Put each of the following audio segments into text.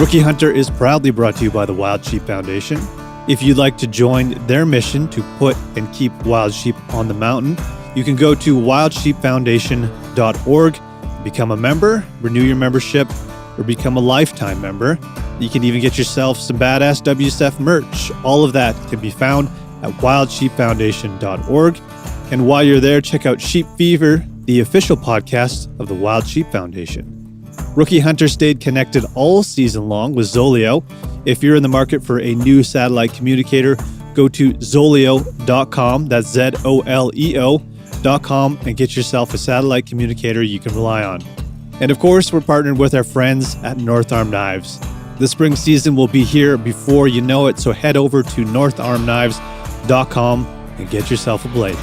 Rookie Hunter is proudly brought to you by the Wild Sheep Foundation. If you'd like to join their mission to put and keep wild sheep on the mountain, you can go to wildsheepfoundation.org, become a member, renew your membership, or become a lifetime member. You can even get yourself some badass WSF merch. All of that can be found at wildsheepfoundation.org. And while you're there, check out Sheep Fever, the official podcast of the Wild Sheep Foundation. Rookie Hunter stayed connected all season long with Zoleo. If you're in the market for a new satellite communicator, go to Zoleo.com. That's Zoleo.com and get yourself a satellite communicator you can rely on. And of course, we're partnered with our friends at North Arm Knives. The spring season will be here before you know it, so head over to northarmknives.com and get yourself a blade.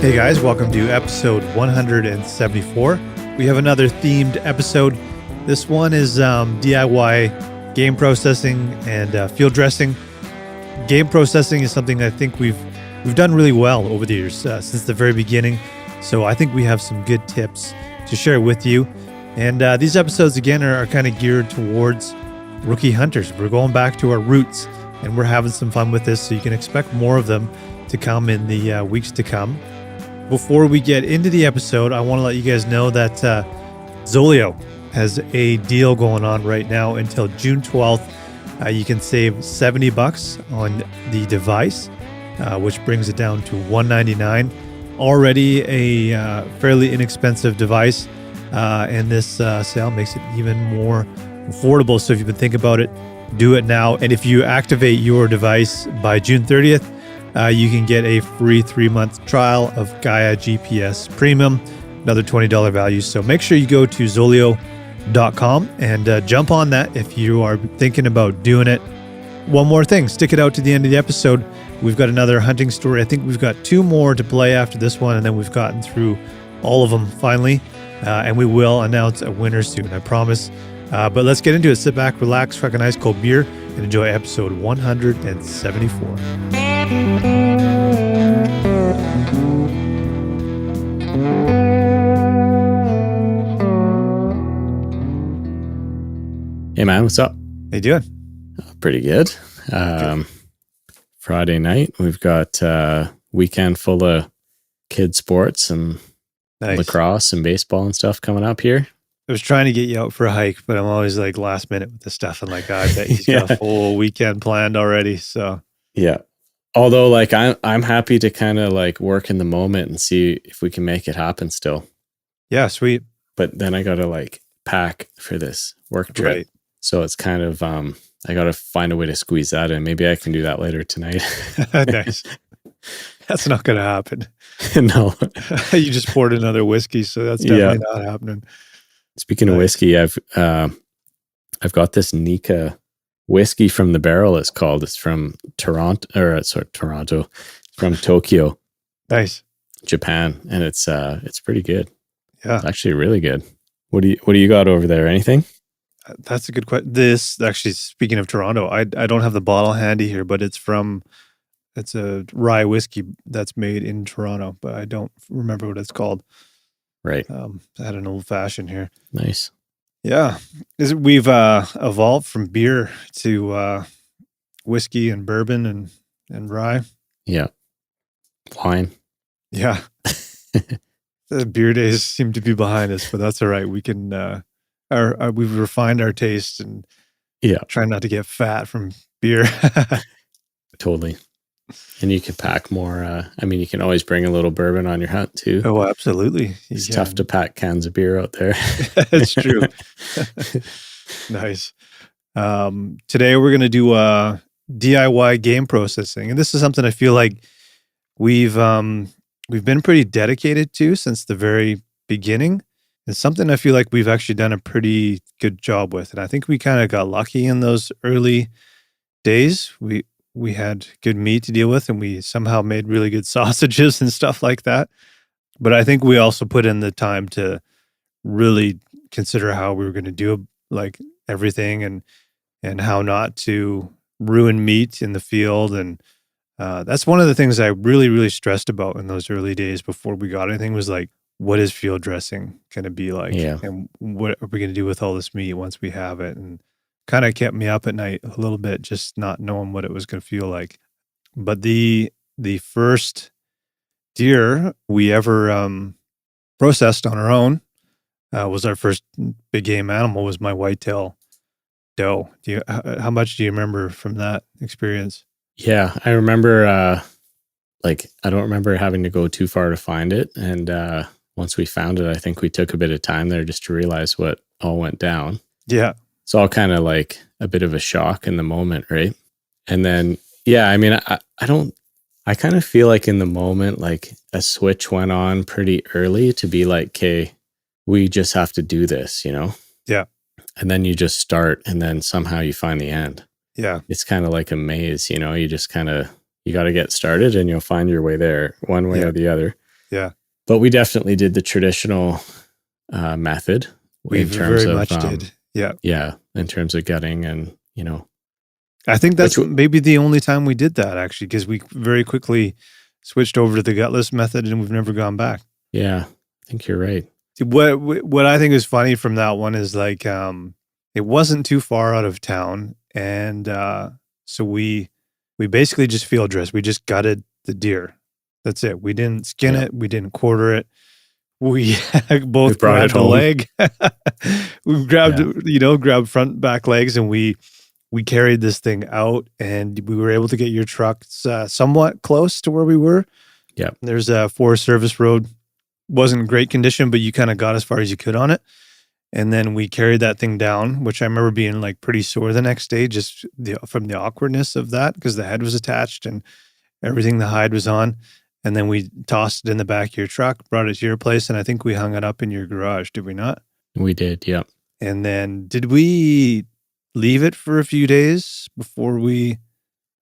Hey guys, welcome to episode 174. We have another themed episode. This one is DIY game processing and field dressing. Game processing is something I think we've done really well over the years since the very beginning. So I think we have some good tips to share with you. And these episodes again are kind of geared towards rookie hunters. We're going back to our roots and we're having some fun with this. So you can expect more of them to come in the weeks to come. Before we get into the episode, I want to let you guys know that Zoleo has a deal going on right now until June 12th. You can save $70 on the device, which brings it down to $199. Already a fairly inexpensive device, and this sale makes it even more affordable. So if you've been thinking about it, do it now. And if you activate your device by June 30th, you can get a free 3-month trial of Gaia GPS Premium, another $20 value. So make sure you go to Zoleo.com and jump on that if you are thinking about doing it. One more thing, stick it out to the end of the episode. We've got another hunting story. I think we've got 2 more to play after this one, and then we've gotten through all of them finally. And we will announce a winner soon, I promise. But let's get into it. Sit back, relax, crack an ice cold beer, and enjoy episode 174. Hey man, what's up? How you doing? Pretty good. Friday night, we've got a weekend full of kid sports and lacrosse and baseball and stuff coming up here. I was trying to get you out for a hike, but I'm always like last minute with the stuff. And like, I bet he's got a full weekend planned already. So yeah. Although like I'm happy to kind of like work in the moment and see if we can make it happen still. Yeah, sweet. But then I got to like pack for this work trip. Right. So it's kind of, I got to find a way to squeeze that in. Maybe I can do that later tonight. Nice. That's not going to happen. No. You just poured another whiskey, so that's definitely not happening. Speaking of whiskey, I've got this Nika whiskey from the barrel. It's called. It's from Toronto. It's from Tokyo. Nice, Japan, and it's pretty good. Yeah, it's actually really good. What do you got over there? Anything? That's a good question. This actually, speaking of Toronto, I don't have the bottle handy here, but it's a rye whiskey that's made in Toronto, but I don't remember what it's called. Right. I had an old fashioned here. Nice. Yeah. We've evolved from beer to whiskey and bourbon and rye. Yeah. Wine. Yeah. The beer days seem to be behind us, but that's all right. We can we've refined our taste and try not to get fat from beer. Totally. And you can pack more. You can always bring a little bourbon on your hunt too. Oh, absolutely. It's tough to pack cans of beer out there. That's true. Nice. Today we're going to do DIY game processing. And this is something I feel like we've been pretty dedicated to since the very beginning. It's something I feel like we've actually done a pretty good job with. And I think we kind of got lucky in those early days. We had good meat to deal with and we somehow made really good sausages and stuff like that. But I think we also put in the time to really consider how we were going to do like everything and how not to ruin meat in the field. And that's one of the things I really, really stressed about in those early days before we got anything was like, what is field dressing going to be like? Yeah. And what are we going to do with all this meat once we have it? And kind of kept me up at night a little bit, just not knowing what it was going to feel like. But the first deer we ever processed on our own was our first big game animal was my whitetail doe. How much do you remember from that experience? Yeah, I remember I don't remember having to go too far to find it. And once we found it, I think we took a bit of time there just to realize what all went down. Yeah. It's all kind of like a bit of a shock in the moment, right? And then, yeah, I mean, I kind of feel like in the moment, like a switch went on pretty early to be like, okay, we just have to do this, you know? Yeah. And then you just start and then somehow you find the end. Yeah. It's kind of like a maze, you know, you just kind of, you got to get started and you'll find your way there one way or the other. Yeah. But we definitely did the traditional method. We very much did. Yeah. Yeah. In terms of gutting and, you know. I think that's maybe the only time we did that actually, because we very quickly switched over to the gutless method and we've never gone back. Yeah. I think you're right. What I think is funny from that one is like, it wasn't too far out of town. And so we basically just field dressed. We just gutted the deer. That's it. We didn't skin it. We didn't quarter it. We both grabbed a leg. We grabbed, grabbed front back legs and we carried this thing out and we were able to get your truck somewhat close to where we were. Yeah. There's a Forest Service road. Wasn't in great condition, but you kind of got as far as you could on it. And then we carried that thing down, which I remember being like pretty sore the next day, just from the awkwardness of that, because the head was attached and everything the hide was on. And then we tossed it in the back of your truck, brought it to your place, and I think we hung it up in your garage. Did we not? We did, yeah. And then did we leave it for a few days before we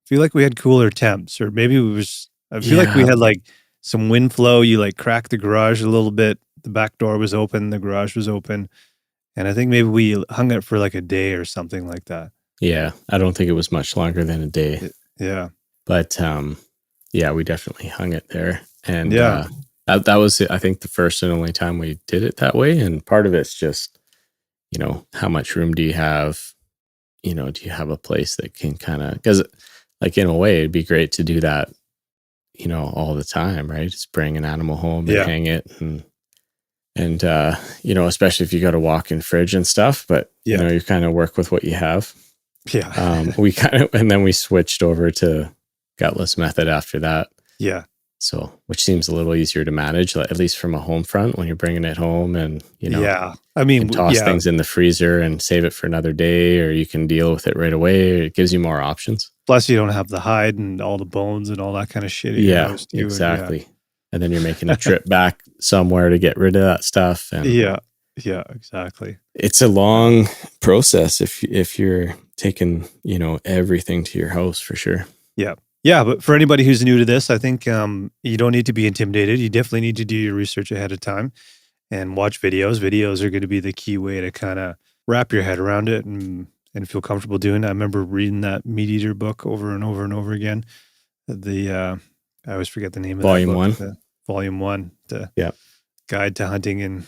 feel like we had cooler temps? Or maybe I feel like we had like some wind flow. You like cracked the garage a little bit. The back door was open. The garage was open. And I think maybe we hung it for like a day or something like that. Yeah. I don't think it was much longer than a day. Yeah. But yeah, we definitely hung it there. And yeah, that was, I think, the first and only time we did it that way. And part of it's just, you know, how much room do you have? You know, do you have a place that can kind of, because like in a way, it'd be great to do that, you know, all the time, right? Just bring an animal home and hang it and you know, especially if you got to walk in fridge and stuff, but you know, you kind of work with what you have. Yeah. We kind of, and then we switched over to gutless method after that. Yeah. So, which seems a little easier to manage, at least from a home front when you're bringing it home and, you know, I mean, toss things in the freezer and save it for another day, or you can deal with it right away. It gives you more options. Plus you don't have the hide and all the bones and all that kind of shit. Yeah, exactly. And then you're making a trip back somewhere to get rid of that stuff. And yeah, exactly. It's a long process if you're taking, you know, everything to your house for sure. Yeah. Yeah, but for anybody who's new to this, I think you don't need to be intimidated. You definitely need to do your research ahead of time and watch videos. Videos are going to be the key way to kind of wrap your head around it and feel comfortable doing it. I remember reading that Meat Eater book over and over and over again. I always forget the name of Volume that book. 1. Volume 1. The Guide to Hunting and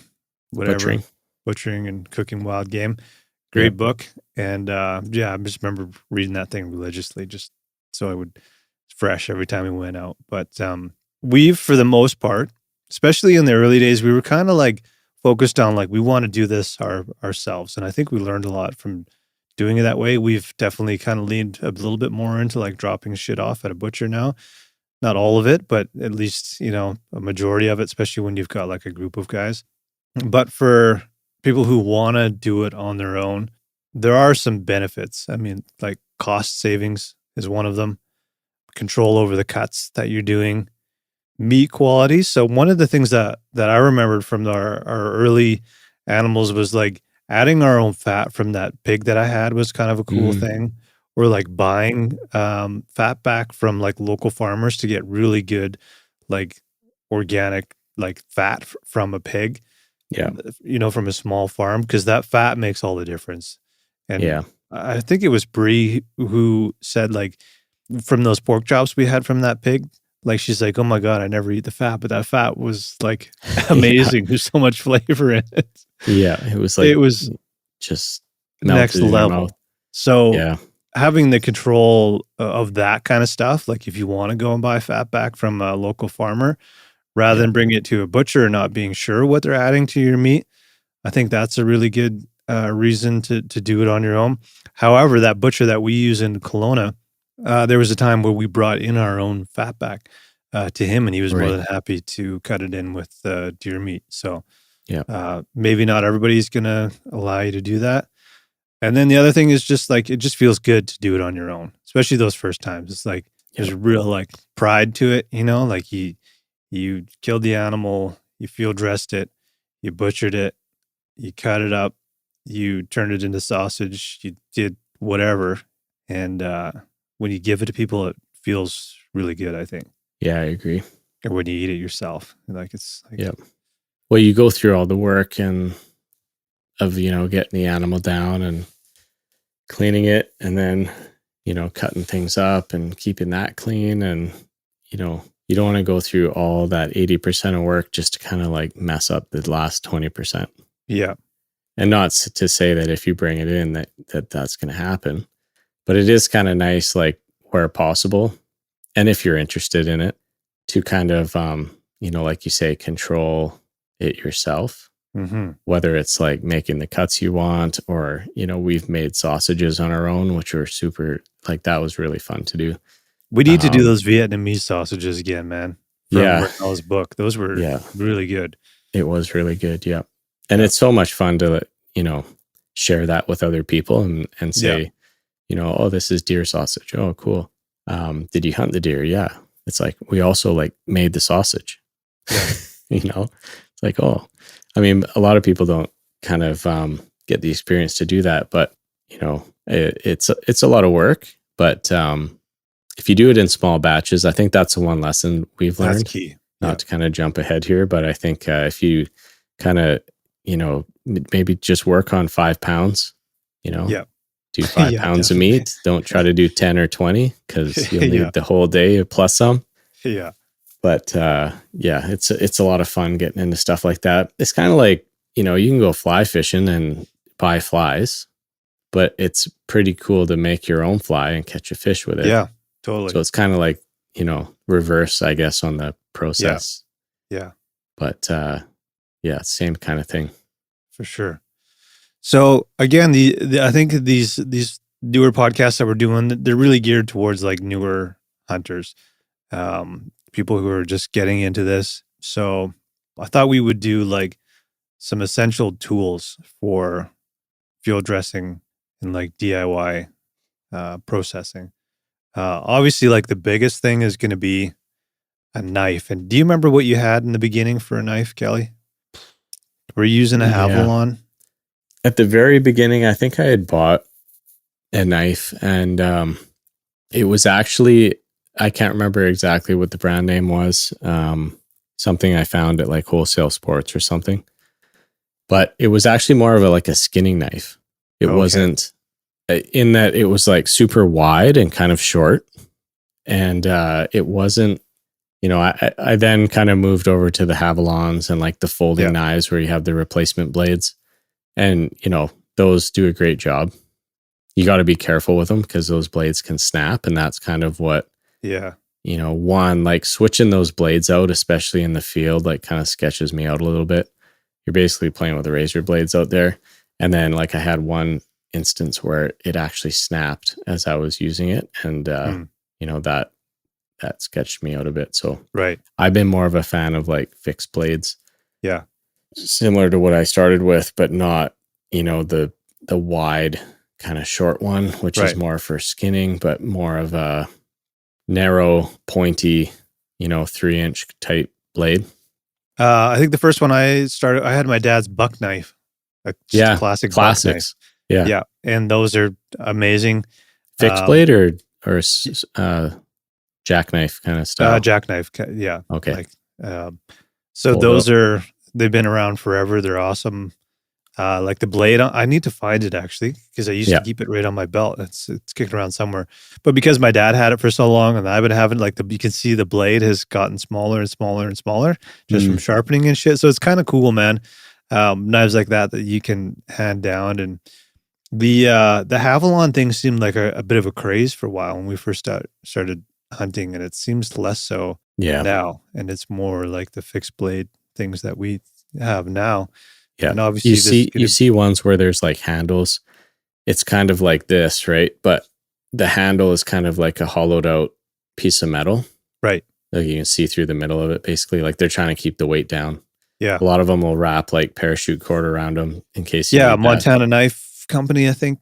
whatever. Butchering and Cooking Wild Game. Great book. And I just remember reading that thing religiously just so I would fresh every time we went out. But we've, for the most part, especially in the early days, we were kind of like focused on like, we want to do this ourselves. And I think we learned a lot from doing it that way. We've definitely kind of leaned a little bit more into like dropping shit off at a butcher now. Not all of it, but at least, you know, a majority of it, especially when you've got like a group of guys. But for people who want to do it on their own, there are some benefits. I mean, like cost savings is one of them. Control over the cuts that you're doing, meat quality. So one of the things that I remembered from our early animals was like adding our own fat from that pig that I had was kind of a cool Mm, thing. Or like buying fat back from like local farmers to get really good, like organic, like fat from a pig, yeah. from a small farm, because that fat makes all the difference. And Yeah. I think it was Brie who said like from those pork chops we had from that pig, like she's like, "Oh my God, I never eat the fat," but that fat was like Yeah. amazing. There's so much flavor in it. Yeah. It was like It was just next melted in your mouth. level. So Yeah. having the control of that kind of stuff, like if you want to go and buy fat back from a local farmer rather Yeah. than bring it to a butcher and not being sure what they're adding to your meat, I think that's a really good reason to do it on your own. However, that butcher that we use in Kelowna, there was a time where we brought in our own fat back to him, and he was more Right. than happy to cut it in with deer meat. So Yeah. maybe not everybody's going to allow you to do that. And then the other thing is just like it just feels good to do it on your own, especially those first times. It's like Yeah. there's real like pride to it, like you killed the animal, you field dressed it, you butchered it, you cut it up, you turned it into sausage, you did whatever. And when you give it to people, it feels really good, I think. Yeah. I agree. Or when you eat it yourself. Like it's like Yeah. Well, you go through all the work and of, getting the animal down and cleaning it and then, cutting things up and keeping that clean. And, you don't want to go through all that 80% of work just to kind of like mess up the last 20%. yeah. And not to say that if you bring it in that's going to happen, but it is kind of nice, like where possible. And if you're interested in it, to kind of, like you say, control it yourself, Mm-hmm. whether it's like making the cuts you want, or, we've made sausages on our own, which were super, like that was really fun to do. We need to do Um, those Vietnamese sausages again, man. From yeah, Renell's book. Those were yeah, really good. it was really good. Yeah. And Yeah. it's so much fun to, share that with other people and say, oh, this is deer sausage. Oh, cool. Did you hunt the deer? Yeah. It's like, we also like made the sausage, Yeah. it's like, oh, I mean, a lot of people don't kind of get the experience to do that, but it's a lot of work, but if you do it in small batches, I think that's the one lesson we've That's learned. key. Not to kind of jump ahead here, but I think if you kind of, maybe just work on 5 pounds, Yeah. do 5 Yeah, pounds of definitely. meat. Don't try to do 10 or 20 because you'll Yeah. need the whole day plus some. Yeah. But yeah, it's a lot of fun getting into stuff like that. It's kind of like, you can go fly fishing and buy flies, but it's pretty cool to make your own fly and catch a fish with it. Yeah. Totally. So it's kind of like, reverse, I guess, on the process. Yeah. But yeah, same kind of thing. For sure. So again, the I think these newer podcasts that we're doing, they're really geared towards like newer hunters, people who are just getting into this. So I thought we would do like some essential tools for field dressing and like DIY processing. Obviously, like the biggest thing is going to be a knife. And do you remember what you had in the beginning for a knife, Kelly? Were you using a Yeah. Havalon? At the very beginning, I think I had bought a knife, and it was actually, I can't remember exactly what the brand name was. Something I found at like Wholesale Sports or something. But it was actually more of a skinning knife. It Okay. wasn't, in that it was like super wide and kind of short. And it wasn't, I then kind of moved over to the Havalons and like the folding Yeah. knives where you have the replacement blades. And, those do a great job. You got to be careful with them because those blades can snap. And that's kind of what, Yeah. one, like switching those blades out, especially in the field, like kind of sketches me out a little bit. You're basically playing with the razor blades out there. And then like I had one instance where it actually snapped as I was using it. And, that sketched me out a bit. So Right. I've been more of a fan of like fixed blades. Yeah. Similar to what I started with, but not, the wide kind of short one, which Right. is more for skinning, but more of a narrow, pointy, 3-inch type blade. I think the first one I had my dad's buck knife. like just Yeah, classic buck knife. classics. Yeah. Yeah, and those are amazing. Fixed blade or jackknife kind of style? Jackknife, yeah. Okay. Like, so Pulled those out. they've been around forever. They're awesome. Like the blade, I need to find it actually because I used Yeah. to keep it right on my belt. It's kicked around somewhere. But because my dad had it for so long, and I've been having like you can see the blade has gotten smaller and smaller and smaller just from sharpening and shit. So it's kind of cool, man. Knives like that you can hand down. And the Havalon thing seemed like a bit of a craze for a while when we first started hunting, and it seems less so Yeah. now. And it's more like the fixed blade things that we have now. Yeah. And obviously you see ones where there's like handles. It's kind of like this, right? But the handle is kind of like a hollowed out piece of metal. Right. Like you can see through the middle of it, basically. Like they're trying to keep the weight down. Yeah. A lot of them will wrap like parachute cord around them in case you Yeah, need Montana Knife Company, I think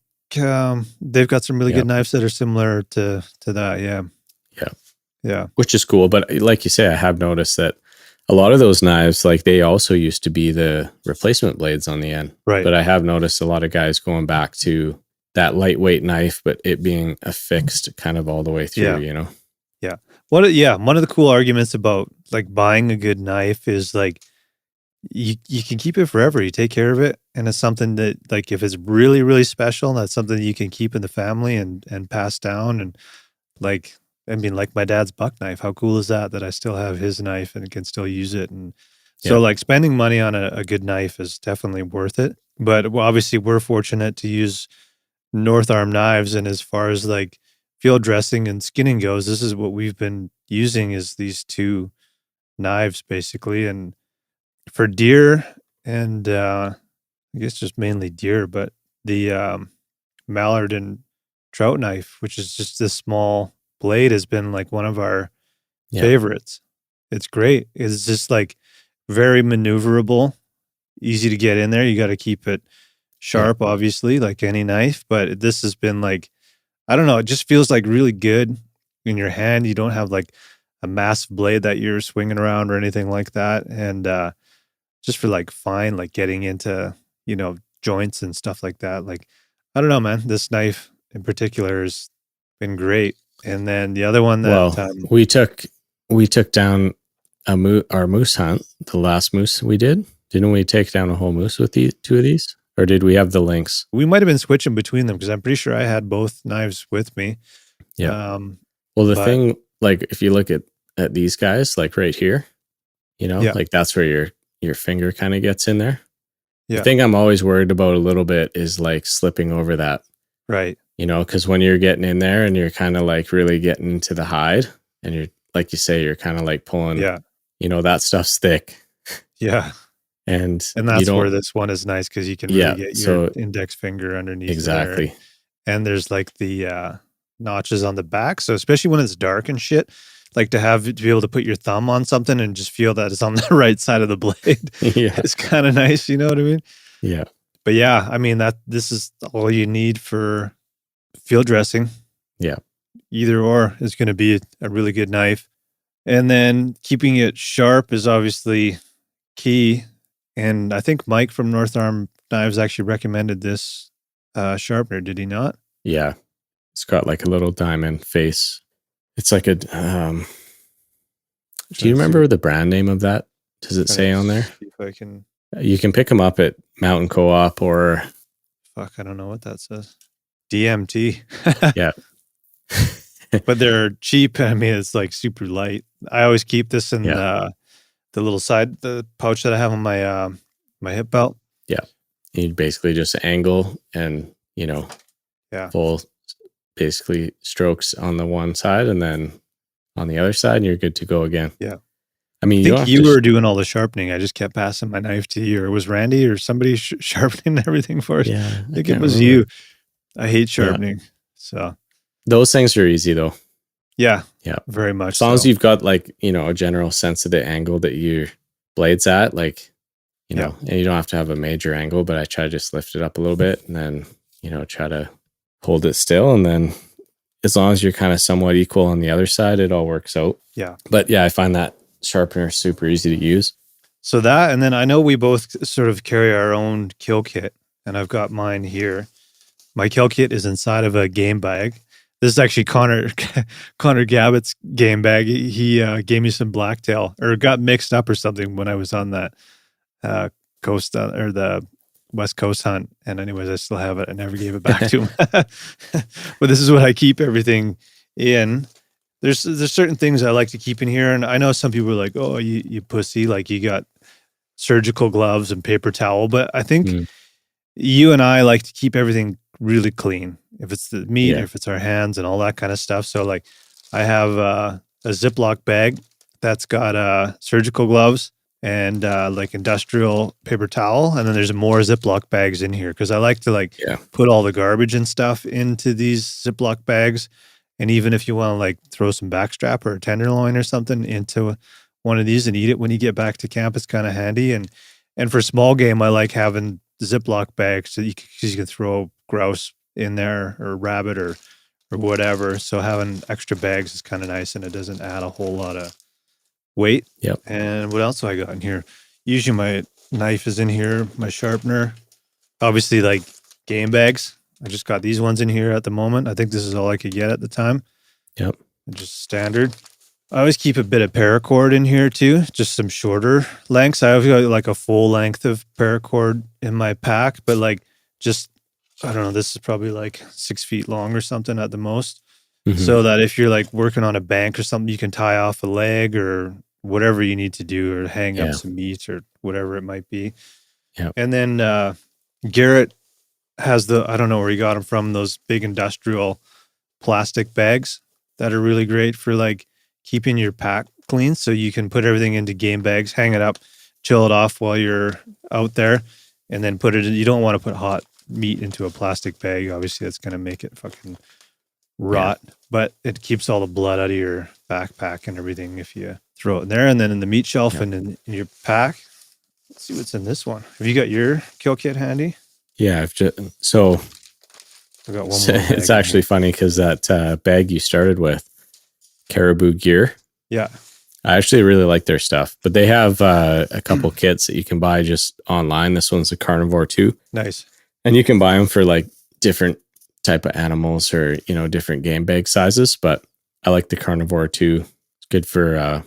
they've got some really good knives that are similar to that. Yeah. Yeah. Yeah. Which is cool. But like you say, I have noticed that a lot of those knives, like they also used to be the replacement blades on the end. Right. But I have noticed a lot of guys going back to that lightweight knife, but it being affixed kind of all the way through, you know? Yeah. One of the cool arguments about like buying a good knife is like you can keep it forever. You take care of it. And it's something that like if it's really, really special, that's something you can keep in the family and pass down. And like, I mean, like my dad's buck knife, how cool is that I still have his knife and can still use it? And so like spending money on a good knife is definitely worth it. But obviously we're fortunate to use North Arm knives. And as far as like field dressing and skinning goes, this is what we've been using is these two knives basically. And for deer and I guess just mainly deer, but the mallard and trout knife, which is just this small blade, has been like one of our favorites. It's great. It's just like very maneuverable, easy to get in there. You got to keep it sharp, obviously, like any knife, but this has been like, I don't know, it just feels like really good in your hand. You don't have like a massive blade that you're swinging around or anything like that. And just for like fine, like getting into, joints and stuff like that. Like, I don't know, man, this knife in particular has been great. And then the other one that we took down our moose hunt, the last moose we didn't we take down a whole moose with the two of these, or did we have the lynx? We might have been switching between them because I'm pretty sure I had both knives with me. Yeah. Well, thing, like if you look at these guys, like right here, like that's where your finger kind of gets in there. The thing I'm always worried about a little bit is like slipping over that. Right. Because when you're getting in there and you're kind of like really getting into the hide and you're, like you say, you're kind of like pulling, that stuff's thick. Yeah. And that's where this one is nice because you can really get your index finger underneath. Exactly. There. And there's like the notches on the back. So especially when it's dark and shit, like to be able to put your thumb on something and just feel that it's on the right side of the blade. It's kind of nice. You know what I mean? Yeah. But yeah, I mean, this is all you need for field dressing. Yeah. Either or is going to be a really good knife. And then keeping it sharp is obviously key. And I think Mike from North Arm Knives actually recommended this sharpener, did he not? Yeah. It's got like a little diamond face. It's like a, do you remember the brand name of that? Does it say on there? See if I can. You can pick them up at Mountain Co-op or. Fuck, I don't know what that says. DMT. Yeah. But they're cheap. I mean, it's like super light. I always keep this in the little the pouch that I have on my my hip belt. Yeah. You basically just angle and, full basically strokes on the one side and then on the other side, and you're good to go again. Yeah. I mean, I think you were doing all the sharpening. I just kept passing my knife to you, or it was Randy or somebody sharpening everything for us. Yeah. I think it was you. I hate sharpening. So those things are easy though. Yeah. Yeah. Very much. As long as you've got like, a general sense of the angle that your blade's at, like, and you don't have to have a major angle, but I try to just lift it up a little bit and then, try to hold it still. And then as long as you're kind of somewhat equal on the other side, it all works out. Yeah. But yeah, I find that sharpener super easy to use. So that, and then I know we both sort of carry our own kill kit, and I've got mine here. My kill kit is inside of a game bag. This is actually Connor Gabbitt's game bag. He gave me some blacktail, or got mixed up or something when I was on that coast or the West Coast hunt. And anyways, I still have it. I never gave it back to him. But this is what I keep everything in. There's certain things I like to keep in here, and I know some people are like, "Oh, you pussy!" Like you got surgical gloves and paper towel, but I think you and I like to keep everything really clean. If it's the meat, if it's our hands and all that kind of stuff. So like I have a Ziploc bag that's got surgical gloves and like industrial paper towel. And then there's more Ziploc bags in here because I like to like put all the garbage and stuff into these Ziploc bags. And even if you want to like throw some backstrap or a tenderloin or something into one of these and eat it when you get back to camp, it's kind of handy. And for small game, I like having Ziploc bags so you can throw grouse in there or rabbit or whatever. So having extra bags is kind of nice and it doesn't add a whole lot of weight. Yep. And what else do I got in here? Usually my knife is in here, my sharpener, obviously like game bags. I just got these ones in here at the moment. I think this is all I could get at the time. Yep. Just standard. I always keep a bit of paracord in here too, just some shorter lengths. I always got like a full length of paracord in my pack, but like just, I don't know, this is probably like 6 feet long or something at the most. So that if you're like working on a bank or something, you can tie off a leg or whatever you need to do or hang up some meat or whatever it might be. Yeah. And then Garrett has I don't know where he got them from, those big industrial plastic bags that are really great for like keeping your pack clean. So you can put everything into game bags, hang it up, chill it off while you're out there, and then put it in. You don't want to put hot meat into a plastic bag. Obviously, that's going to make it fucking rot, but it keeps all the blood out of your backpack and everything if you throw it in there. And then in the meat shelf and in your pack, let's see what's in this one. Have you got your kill kit handy? Yeah, I've got one more. It's actually funny because that bag you started with, Caribou Gear. Yeah. I actually really like their stuff, but they have a couple kits that you can buy just online. This one's a Carnivore 2. Nice. And you can buy them for like different type of animals or, different game bag sizes, but I like the Carnivore 2. It's good for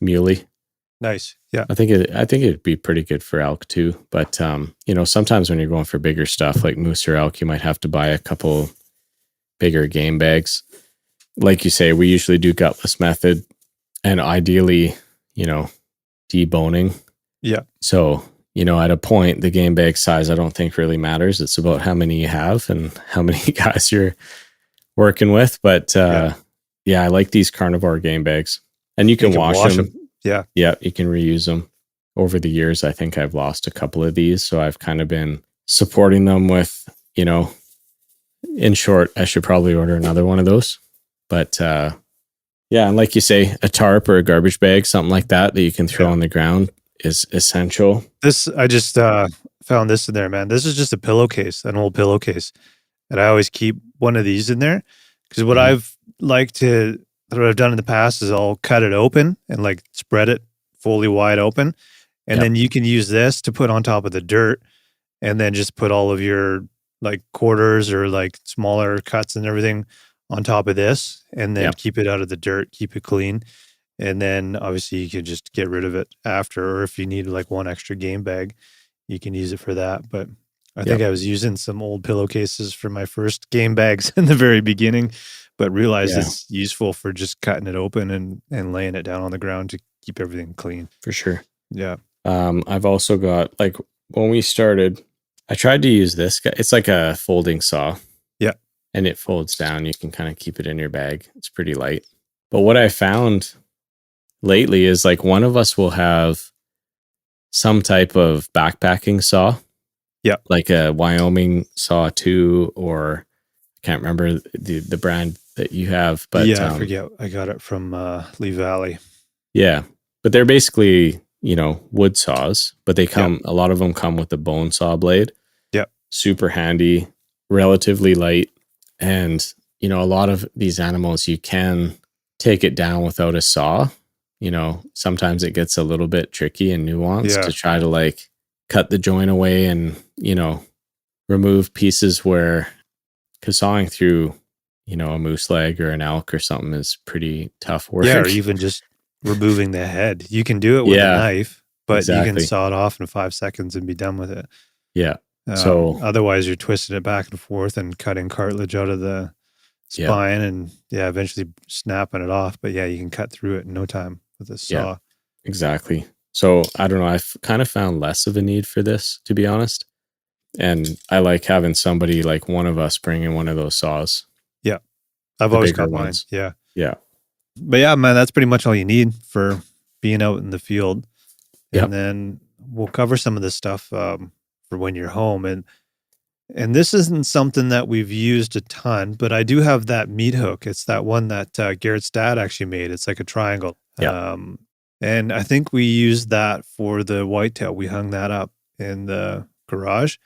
muley. Nice. Yeah. I think it'd be pretty good for elk too. But sometimes when you're going for bigger stuff like moose or elk, you might have to buy a couple bigger game bags. Like you say, we usually do gutless method and ideally, deboning. Yeah. So, at a point, the game bag size, I don't think really matters. It's about how many you have and how many guys you're working with. But I like these Carnivore game bags and you can wash them. Yeah. Yeah. You can reuse them. Over the years, I think I've lost a couple of these. So I've kind of been supporting them with, in short, I should probably order another one of those. But and like you say, a tarp or a garbage bag, something like that you can throw on the ground is essential. I just found this in there, man. This is just a pillowcase, an old pillowcase. And I always keep one of these in there because what what I've done in the past is I'll cut it open and like spread it fully wide open. And then you can use this to put on top of the dirt and then just put all of your like quarters or like smaller cuts and everything on top of this and then keep it out of the dirt, keep it clean. And then obviously you can just get rid of it after, or if you need like one extra game bag, you can use it for that. But I think I was using some old pillowcases for my first game bags in the very beginning, but realized it's useful for just cutting it open and laying it down on the ground to keep everything clean. For sure. Yeah. I've also got, like, when we started, I tried to use this. It's like a folding saw. Yeah. And it folds down. You can kind of keep it in your bag. It's pretty light. But what I found lately is like one of us will have some type of backpacking saw. Yeah. Like a Wyoming Saw 2, or I can't remember the brand that you have. But I forget. I got it from Lee Valley. Yeah. But they're basically, wood saws, but they come, a lot of them come with a bone saw blade. Yeah. Super handy, relatively light. And, a lot of these animals, you can take it down without a saw. sometimes it gets a little bit tricky and nuanced Yeah. to try to like cut the joint away and, remove pieces where, because sawing through, a moose leg or an elk or something is pretty tough work. Yeah, or even just removing the head. You can do it with a Yeah, knife, but you can exactly. saw it off in 5 seconds and be done with it. Yeah. So Otherwise, you're twisting it back and forth and cutting cartilage out of the yeah, spine and eventually snapping it off. But yeah, you can cut through it in no time with a saw. exactly. So I don't know. I've kind of found less of a need for this, to be honest. And I like having somebody like one of us bring in one of those saws. Yeah, I've The always bigger got mine. ones. Yeah. Yeah. But yeah, man, that's pretty much all you need for being out in the field. Yep. And then we'll cover some of this stuff for when you're home. And this isn't something that we've used a ton, but I do have that meat hook. It's that one that Garrett's dad actually made. It's like a triangle. Yeah. And I think we used that for the whitetail. We hung that up in the garage.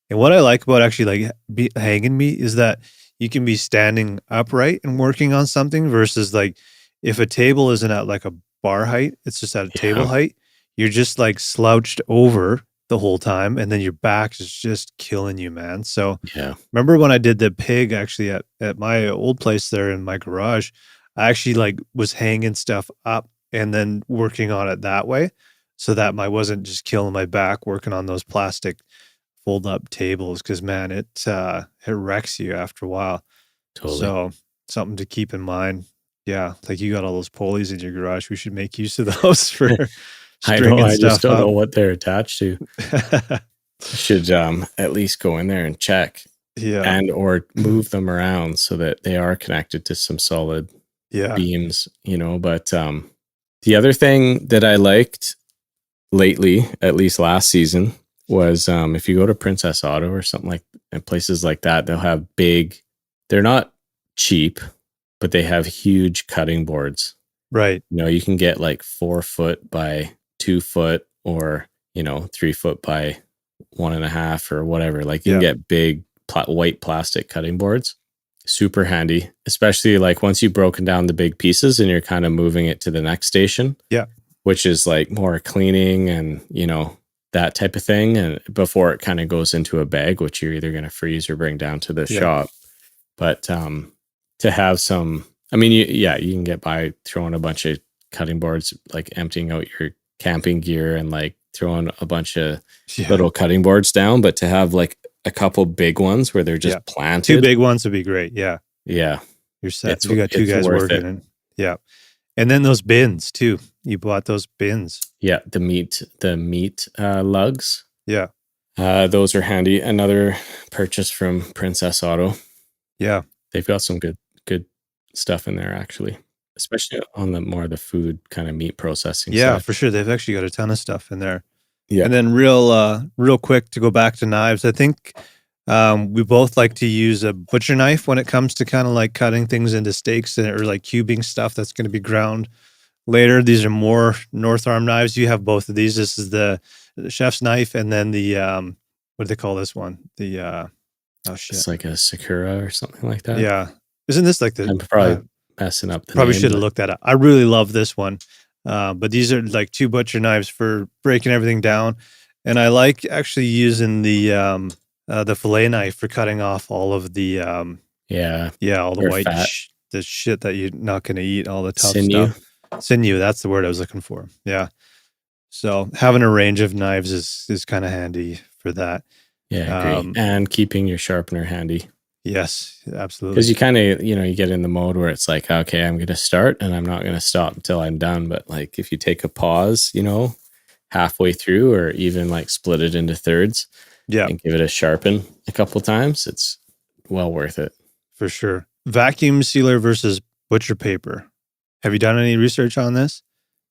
And what I like about actually like hanging meat is that you can be standing upright and working on something versus like if a table isn't at like a bar height, it's just at a table height. You're just like slouched over the whole time, and then your back is just killing you, man. So remember when I did the pig actually at my old place there in my garage, I actually like was hanging stuff up and then working on it that way so that I wasn't just killing my back working on those plastic fold up tables, because man, it wrecks you after a while. Totally. So something to keep in mind. Yeah, like you got all those pulleys in your garage. We should make use of those for stringing I stuff just don't up. know what they're attached to. Should at least go in there and check. Yeah. And or move them around so that they are connected to some solid beams, But the other thing that I liked lately, at least last season, was if you go to Princess Auto or something like and places like that, they'll have they're not cheap, but they have huge cutting boards. Right. You can get like 4 foot by 2 foot or, 3 foot by 1.5 or whatever. Like you can get big white plastic cutting boards. Super handy, especially like once you've broken down the big pieces and you're kind of moving it to the next station. Yeah. Which is like more cleaning and, that type of thing. And before it kind of goes into a bag, which you're either going to freeze or bring down to the shop. But to have some, I mean, you can get by throwing a bunch of cutting boards, like emptying out your camping gear and like throwing a bunch of little cutting boards down. But to have like a couple big ones where they're just planted. 2 big ones would be great. Yeah. Yeah. You're set. You got 2 guys working. And then those bins too. You bought those bins. Yeah. The meat lugs. Yeah. Those are handy. Another purchase from Princess Auto. Yeah. They've got some good stuff in there actually, especially on the food kind of meat processing stuff. For sure. They've actually got a ton of stuff in there. Yeah. And then real quick to go back to knives, I think we both like to use a butcher knife when it comes to kind of like cutting things into steaks or like cubing stuff that's going to be ground later. These are more North Arm knives. You have both of these. This is the chef's knife, and then the what do they call this one? The it's like a Sakura or something like that. Yeah. Isn't this like the? I'm probably messing up the probably name, should have looked that up. I really love this one. But these are like 2 butcher knives for breaking everything down. And I like actually using the fillet knife for cutting off all of the all the white the shit that you're not going to eat, all the tough stuff. Sinew, that's the word I was looking for. Yeah. So having a range of knives is kind of handy for that. Yeah, great. And keeping your sharpener handy. Yes, absolutely. Because you kind of, you get in the mode where it's like, okay, I'm going to start and I'm not going to stop until I'm done. But like if you take a pause, halfway through or even like split it into thirds and give it a sharpen a couple times, it's well worth it. For sure. Vacuum sealer versus butcher paper. Have you done any research on this?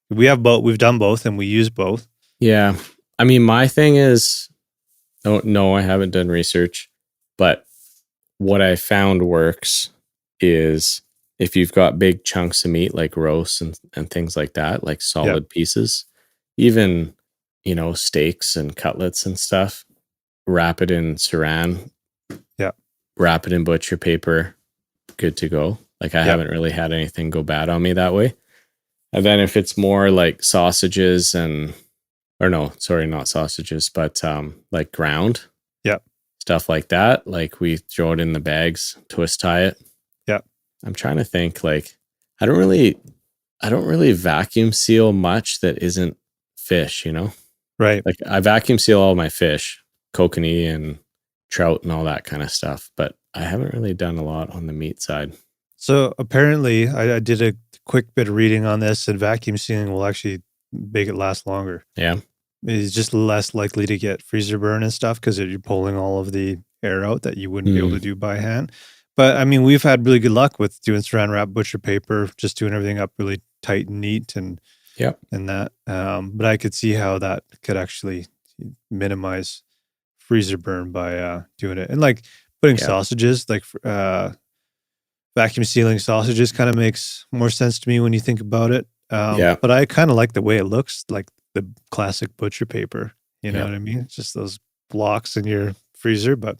We have both. We've done both and we use both. Yeah. I mean, my thing is, no, I haven't done research, but what I found works is if you've got big chunks of meat like roasts and things like that, like solid pieces, even, steaks and cutlets and stuff, wrap it in saran, wrap it in butcher paper, good to go. Like I haven't really had anything go bad on me that way. And then if it's more like sausages or no, sorry, not sausages, but like ground. Yeah. Stuff like that. Like we throw it in the bags, twist tie it. Yeah. I'm trying to think like I don't really vacuum seal much that isn't fish, you know? Right. Like I vacuum seal all my fish, kokanee and trout and all that kind of stuff, but I haven't really done a lot on the meat side. So apparently, I did a quick bit of reading on this, and vacuum sealing will actually make it last longer. Yeah. It's just less likely to get freezer burn and stuff because you're pulling all of the air out that you wouldn't be able to do by hand. But I mean, we've had really good luck with doing saran wrap, butcher paper, just doing everything up really tight and neat, and that. But I could see how that could actually minimize freezer burn by doing it, and like putting sausages, like vacuum sealing sausages, kind of makes more sense to me when you think about it. But I kind of like the way it looks, like the classic butcher paper. You know what I mean? It's just those blocks in your freezer. But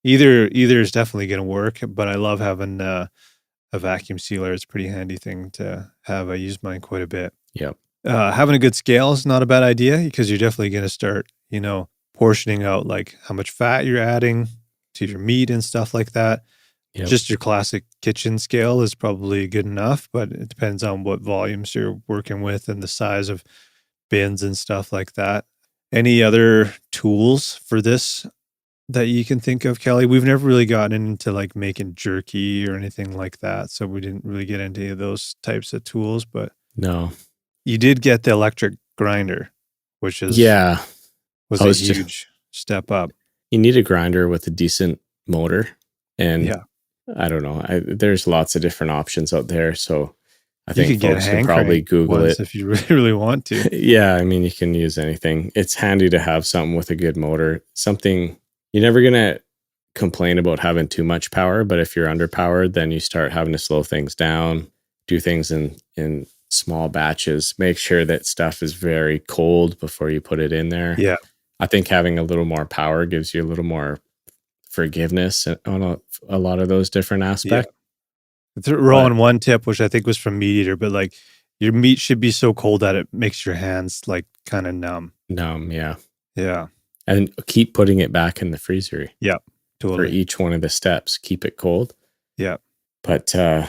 either is definitely going to work. But I love having a vacuum sealer. It's a pretty handy thing to have. I use mine quite a bit. Having a good scale is not a bad idea because you're definitely going to start, portioning out like how much fat you're adding to your meat and stuff like that. Just your classic kitchen scale is probably good enough, but it depends on what volumes you're working with and the size of bins and stuff like that. Any other tools for this that you can think of, Kelly? We've never really gotten into like making jerky or anything like that, so we didn't really get into any of those types of tools. But no, you did get the electric grinder, which is was a huge step up. You need a grinder with a decent motor, and I don't know. There's lots of different options out there, so I think folks can probably Google it if you really want to. Yeah, I mean, you can use anything. It's handy to have something with a good motor. Something you're never gonna complain about having too much power, but if you're underpowered, then you start having to slow things down, do things in small batches. Make sure that stuff is very cold before you put it in there. Yeah, I think having a little more power gives you a little more forgiveness on a lot of those different aspects. Throw in one tip, which I think was from Meat Eater, but like your meat should be so cold that it makes your hands like kind of numb. Yeah. And keep putting it back in the freezer. Totally. For each one of the steps, keep it cold. But I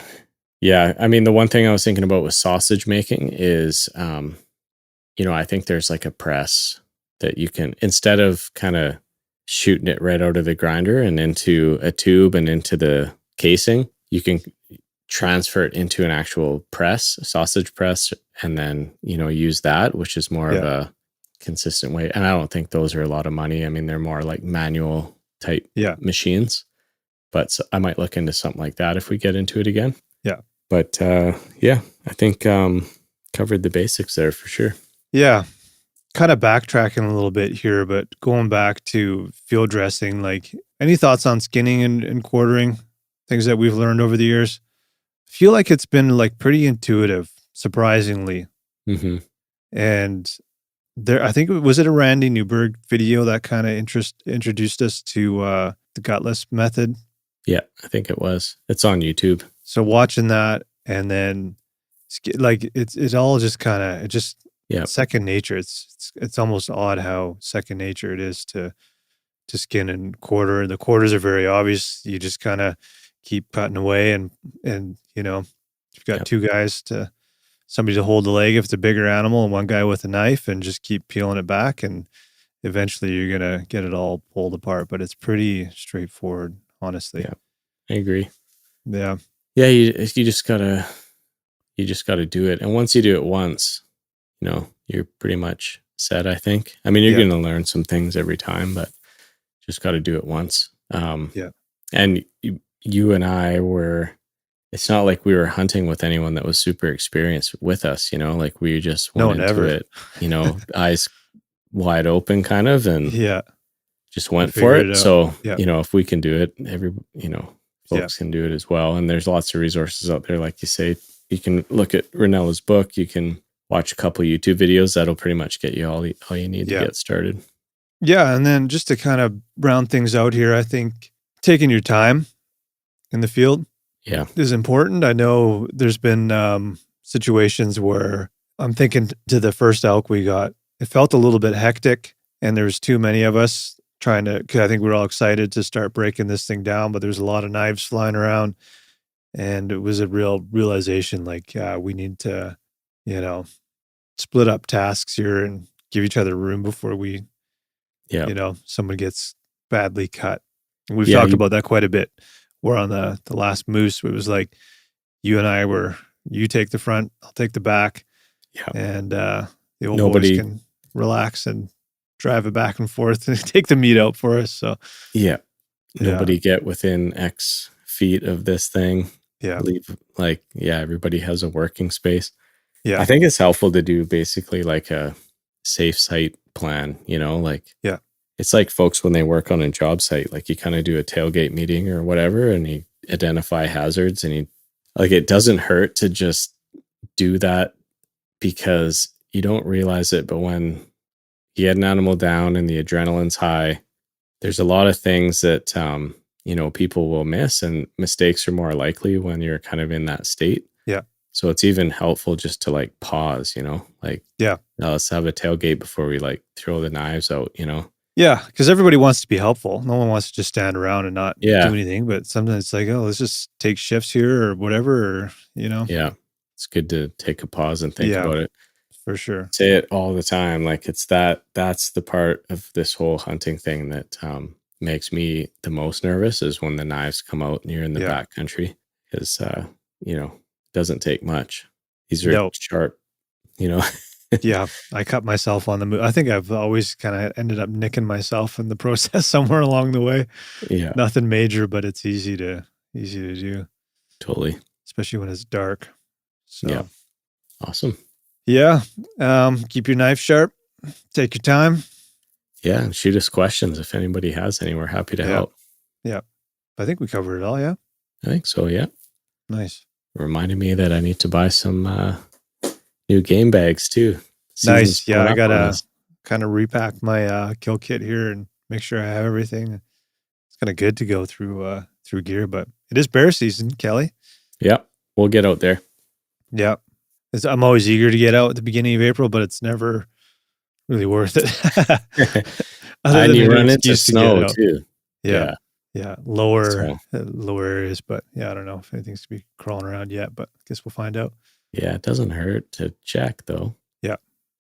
mean, the one thing I was thinking about with sausage making is, I think there's like a press that you can, instead of kind of shooting it right out of the grinder and into a tube and into the casing, you can transfer it into an actual press, a sausage press, and then, use that, which is more of a consistent way. And I don't think those are a lot of money. I mean, they're more like manual type machines, but I might look into something like that if we get into it again. But I think covered the basics there for sure. Kind of backtracking a little bit here, but going back to field dressing, like any thoughts on skinning and quartering, things that we've learned over the years? I feel like it's been like pretty intuitive, surprisingly. And I think was it a Randy Newberg video that kind of introduced us to the gutless method? Yeah, I think it was. It's on YouTube. So watching that, and then like it's all just kind of second nature. It's almost odd how second nature it is to skin and quarter. The quarters are very obvious. You just kind of keep cutting away, and you've got two guys somebody to hold the leg if it's a bigger animal, and one guy with a knife, and just keep peeling it back, and eventually you're gonna get it all pulled apart. But it's pretty straightforward, honestly. I agree. You just gotta do it, and once you do it once, you're pretty much set, I think. I mean, you're going to learn some things every time, but just got to do it once. And you and I it's not like we were hunting with anyone that was super experienced with us, like we just went into it, eyes wide open kind of, and just went for it. So, if we can do it, folks can do it as well. And there's lots of resources out there. Like you say, you can look at Rinella's book, you can watch a couple YouTube videos. That'll pretty much get you all you need to get started. And then just to kind of round things out here, I think taking your time in the field is important. I know there's been situations where I'm thinking to the first elk we got, it felt a little bit hectic and there was too many of us trying to, because I think we were all excited to start breaking this thing down, but there's a lot of knives flying around. And it was a real realization, like, we need to, split up tasks here and give each other room before we, someone gets badly cut. And we've talked about that quite a bit. We're on the last moose. It was like you and I you take the front, I'll take the back. Yeah. And the old boys can relax and drive it back and forth and take the meat out for us. So nobody get within X feet of this thing. Everybody has a working space. I think it's helpful to do basically like a safe site plan, it's like folks when they work on a job site, like you kind of do a tailgate meeting or whatever and you identify hazards and it doesn't hurt to just do that because you don't realize it, but when you get an animal down and the adrenaline's high, there's a lot of things that people will miss, and mistakes are more likely when you're kind of in that state. Yeah. So it's even helpful just to like pause, let's have a tailgate before we like throw the knives out, Yeah, because everybody wants to be helpful. No one wants to just stand around and not do anything. But sometimes it's like, oh, let's just take shifts here or whatever, or. Yeah, it's good to take a pause and think about it. For sure. Say it all the time. Like that's the part of this whole hunting thing that makes me the most nervous is when the knives come out and you're in the backcountry because, it doesn't take much. These are sharp, Yeah, I cut myself on the move. I think I've always kind of ended up nicking myself in the process somewhere along the way. Yeah. Nothing major, but it's easy to do. Totally. Especially when it's dark. So. Yeah. Awesome. Yeah. Keep your knife sharp. Take your time. Yeah. And shoot us questions. If anybody has any, we're happy to help. Yeah. I think we covered it all. Yeah. I think so. Yeah. Nice. Reminded me that I need to buy some new game bags too. Nice. Yeah. I got to kind of repack my kill kit here and make sure I have everything. It's kind of good to go through gear, but it is bear season, Kelly. Yeah. We'll get out there. Yeah. I'm always eager to get out at the beginning of April, but it's never really worth it. And you run into snow too. Yeah. Lower areas, but I don't know if anything's to be crawling around yet, but I guess we'll find out. Yeah. It doesn't hurt to check though. Yeah.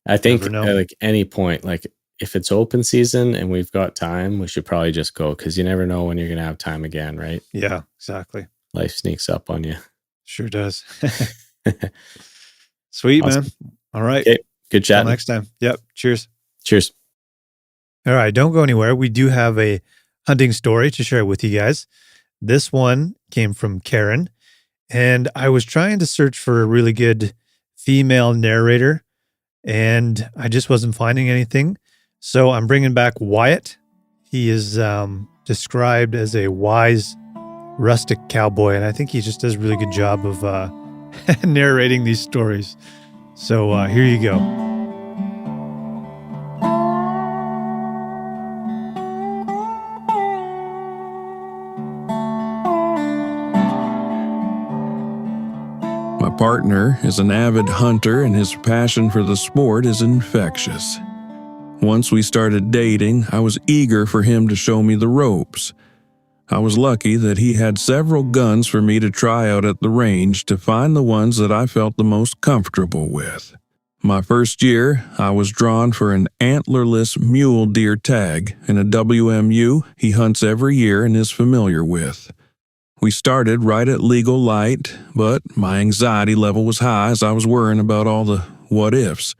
I think at like any point, like if it's open season and we've got time, we should probably just go because you never know when you're going to have time again, right? Yeah, exactly. Life sneaks up on you. Sure does. Sweet, awesome. Man. All right. Okay. Good chat. Until next time. Yep. Cheers. Cheers. All right. Don't go anywhere. We do have a hunting story to share with you guys. This one came from Karen, and I was trying to search for a really good female narrator, and I just wasn't finding anything. So I'm bringing back Wyatt. He is described as a wise, rustic cowboy, and I think he just does a really good job of narrating these stories. So here you go. My partner is an avid hunter, and his passion for the sport is infectious. Once we started dating, I was eager for him to show me the ropes. I was lucky that he had several guns for me to try out at the range to find the ones that I felt the most comfortable with. My first year, I was drawn for an antlerless mule deer tag in a WMU he hunts every year and is familiar with. We started right at legal light, but my anxiety level was high as I was worrying about all the what-ifs.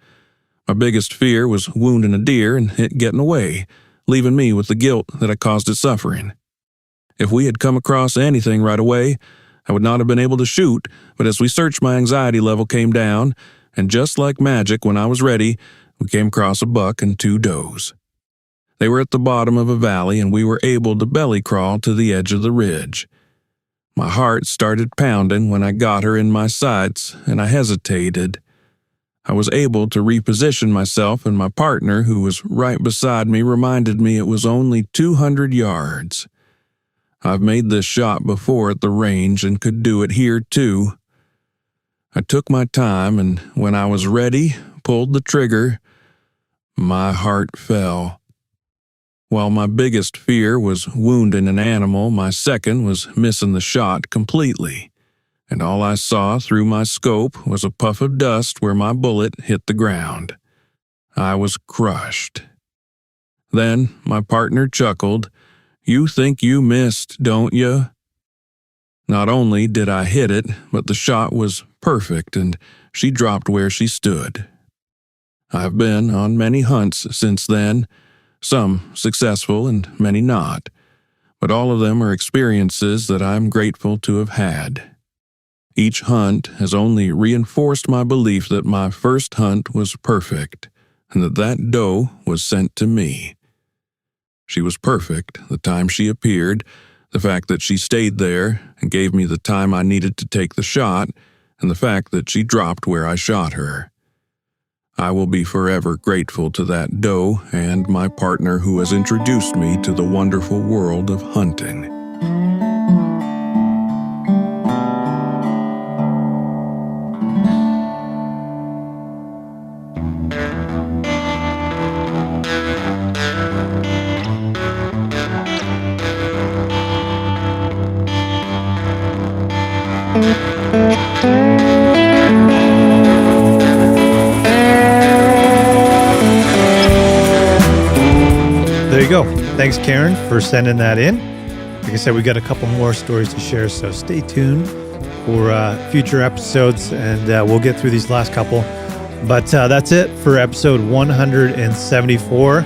My biggest fear was wounding a deer and it getting away, leaving me with the guilt that I caused it suffering. If we had come across anything right away, I would not have been able to shoot, but as we searched, my anxiety level came down, and just like magic, when I was ready, we came across a buck and 2 does. They were at the bottom of a valley, and we were able to belly crawl to the edge of the ridge. My heart started pounding when I got her in my sights, and I hesitated. I was able to reposition myself, and my partner, who was right beside me, reminded me it was only 200 yards. I've made this shot before at the range and could do it here too. I took my time, and when I was ready, pulled the trigger. My heart fell. While my biggest fear was wounding an animal, my second was missing the shot completely, and all I saw through my scope was a puff of dust where my bullet hit the ground. I was crushed. Then my partner chuckled. "You think you missed, don't you?" Not only did I hit it, but the shot was perfect, and she dropped where she stood. I've been on many hunts since then, some successful and many not, but all of them are experiences that I'm grateful to have had. Each hunt has only reinforced my belief that my first hunt was perfect, and that doe was sent to me. She was perfect the time she appeared, the fact that she stayed there and gave me the time I needed to take the shot, and the fact that she dropped where I shot her. I will be forever grateful to that doe and my partner who has introduced me to the wonderful world of hunting. There you go. Thanks, Karen, for sending that in. Like I said, we got a couple more stories to share, so stay tuned for future episodes, and we'll get through these last couple. But that's it for episode 174.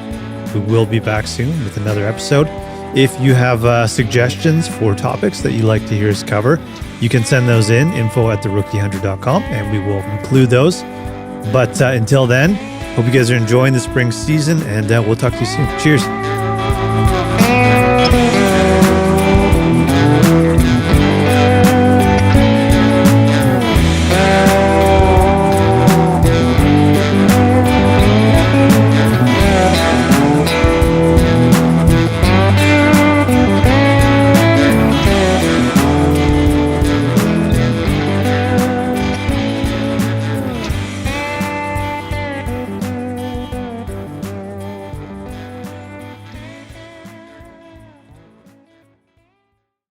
We will be back soon with another episode. If you have suggestions for topics that you'd like to hear us cover, you can send those in, info@therookiehunter.com, and we will include those. But until then, hope you guys are enjoying the spring season, and we'll talk to you soon. Cheers.